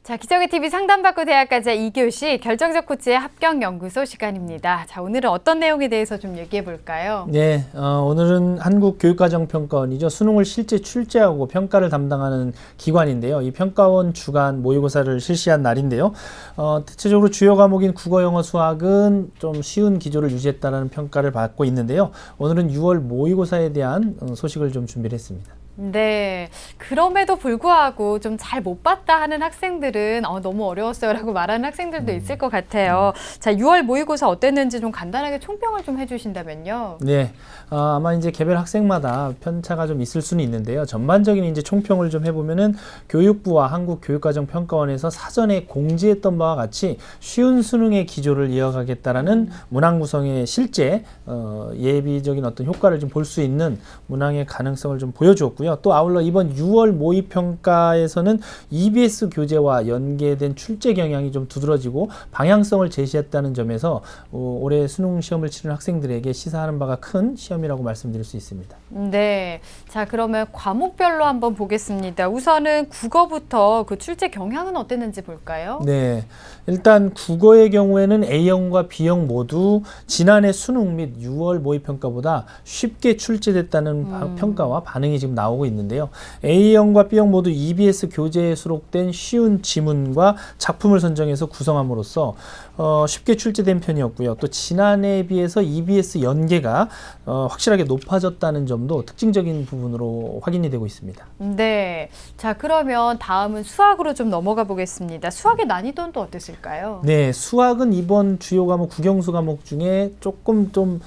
자, 기적의 TV 상담받고 대학가자 2교시 결정적 코치의 합격연구소 시간입니다. 자, 오늘은 어떤 내용에 대해서 좀 얘기해 볼까요? 네, 오늘은 한국교육과정평가원이죠. 수능을 실제 출제하고 평가를 담당하는 기관인데요. 이 평가원 주간 모의고사를 실시한 날인데요. 대체적으로 주요 과목인 국어, 영어, 수학은 좀 쉬운 기조를 유지했다는 평가를 받고 있는데요. 오늘은 6월 모의고사에 대한 소식을 좀 준비를 했습니다. 네, 그럼에도 불구하고 좀 잘 못 봤다 하는 학생들은 너무 어려웠어요 라고 말하는 학생들도 있을 것 같아요. 자, 6월 모의고사 어땠는지 좀 간단하게 총평을 좀 해주신다면요. 네, 아마 이제 개별 학생마다 편차가 좀 있을 수는 있는데요. 전반적인 이제 총평을 좀 해보면은 교육부와 한국교육과정평가원에서 사전에 공지했던 바와 같이 쉬운 수능의 기조를 이어가겠다라는 문항 구성의 실제 예비적인 어떤 효과를 좀 볼 수 있는 문항의 가능성을 좀 보여주었고요. 또 아울러 이번 6월 모의평가에서는 EBS 교재와 연계된 출제 경향이 좀 두드러지고 방향성을 제시했다는 점에서 올해 수능 시험을 치르는 학생들에게 시사하는 바가 큰 시험이라고 말씀드릴 수 있습니다. 네, 자 그러면 과목별로 한번 보겠습니다. 우선은 국어부터 그 출제 경향은 어땠는지 볼까요? 네, 일단 국어의 경우에는 A형과 B형 모두 지난해 수능 및 6월 모의평가보다 쉽게 출제됐다는 평가와 반응이 지금 나오고 있는데요. A형과 B형 모두 EBS 교재에 수록된 쉬운 지문과 작품을 선정해서 구성함으로써 쉽게 출제된 편이었고요. 또 지난해에 비해서 EBS 연계가 확실하게 높아졌다는 점도 특징적인 부분으로 확인이 되고 있습니다. 네, 자 그러면 다음은 수학으로 좀 넘어가 보겠습니다. 수학의 난이도는 또 어땠을까요? 네, 수학은 이번 주요 과목 국영수 과목 중에 조금 좀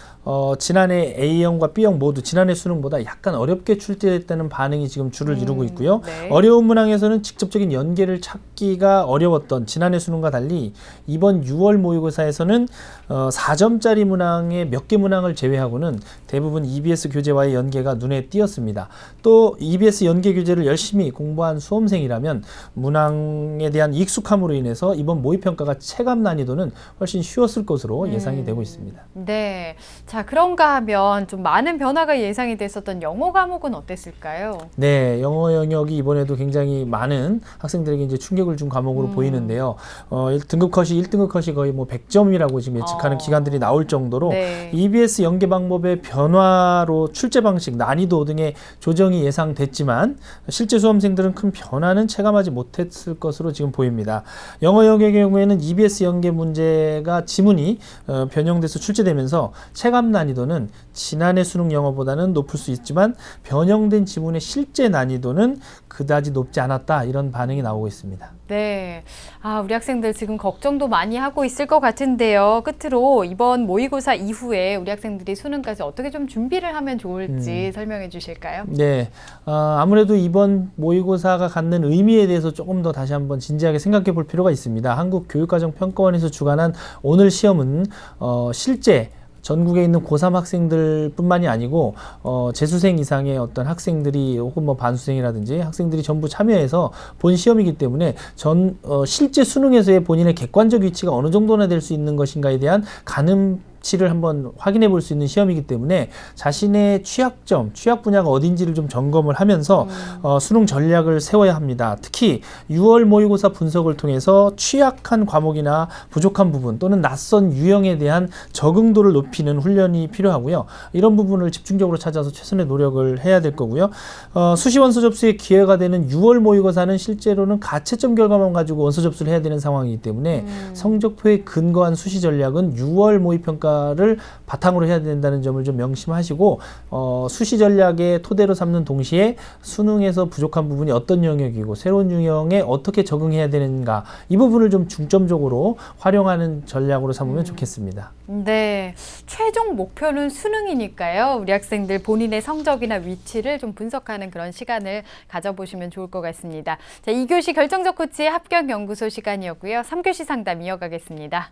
지난해 A형과 B형 모두 지난해 수능보다 약간 어렵게 출제됐다는 반응이 지금 주를 이루고 있고요. 네. 어려운 문항에서는 직접적인 연계를 찾기가 어려웠던 지난해 수능과 달리 이번 6월 모의고사에서는 4점짜리 문항의 몇 개 문항을 제외하고는 대부분 EBS 교재와의 연계가 눈에 띄었습니다. 또 EBS 연계 교재를 열심히 공부한 수험생이라면 문항에 대한 익숙함으로 인해서 이번 모의평가가 체감 난이도는 훨씬 쉬웠을 것으로 예상이 되고 있습니다. 네, 자 그런가 하면 좀 많은 변화가 예상이 됐었던 영어 과목은 어땠을까요? 네, 영어 영역이 이번에도 굉장히 많은 학생들에게 이제 충격을 준 과목으로 보이는데요. 등급 컷이 1등급 컷이 거의 뭐 100점이라고 지금 예측하는 기관들이 나올 정도로 네. EBS 연계 방법의 변화로 출제 방식, 난이도 등의 조정이 예상됐지만 실제 수험생들은 큰 변화는 체감하지 못했을 것으로 지금 보입니다. 영어 영역의 경우에는 EBS 연계 문제가 지문이 변형돼서 출제되면서 체감 난이도는 지난해 수능 영어보다는 높을 수 있지만 변형된 지문의 실제 난이도는 그다지 높지 않았다, 이런 반응이 나오고 있습니다. 네, 우리 학생들 지금 걱정도 많이 하고 있을 것 같은데요. 끝으로 이번 모의고사 이후에 우리 학생들이 수능까지 어떻게 좀 준비를 하면 좋을지 설명해 주실까요? 네, 아무래도 이번 모의고사가 갖는 의미에 대해서 조금 더 다시 한번 진지하게 생각해 볼 필요가 있습니다. 한국교육과정평가원에서 주관한 오늘 시험은 실제 전국에 있는 고3 학생들 뿐만이 아니고 재수생 이상의 어떤 학생들이 혹은 뭐 반수생이라든지 학생들이 전부 참여해서 본 시험이기 때문에 실제 수능에서의 본인의 객관적 위치가 어느 정도나 될 수 있는 것인가에 대한 가늠치를 한번 확인해 볼 수 있는 시험이기 때문에 자신의 취약점, 취약 분야가 어딘지를 좀 점검을 하면서 수능 전략을 세워야 합니다. 특히 6월 모의고사 분석을 통해서 취약한 과목이나 부족한 부분 또는 낯선 유형에 대한 적응도를 높이는 훈련이 필요하고요. 이런 부분을 집중적으로 찾아서 최선의 노력을 해야 될 거고요. 수시 원서 접수의 기회가 되는 6월 모의고사는 실제로는 가채점 결과만 가지고 원서 접수를 해야 되는 상황이기 때문에 성적표에 근거한 수시 전략은 6월 모의평가를 바탕으로 해야 된다는 점을 좀 명심하시고 수시 전략의 토대로 삼는 동시에 수능에서 부족한 부분이 어떤 영역이고 새로운 유형에 어떻게 적응해야 되는가, 이 부분을 좀 중점적으로 활용하는 전략으로 삼으면 좋겠습니다. 네, 최종 목표는 수능이니까요. 우리 학생들 본인의 성적이나 위치를 좀 분석하는 그런 시간을 가져보시면 좋을 것 같습니다. 자, 2교시 결정적 코치의 합격연구소 시간이었고요. 3교시 상담 이어가겠습니다.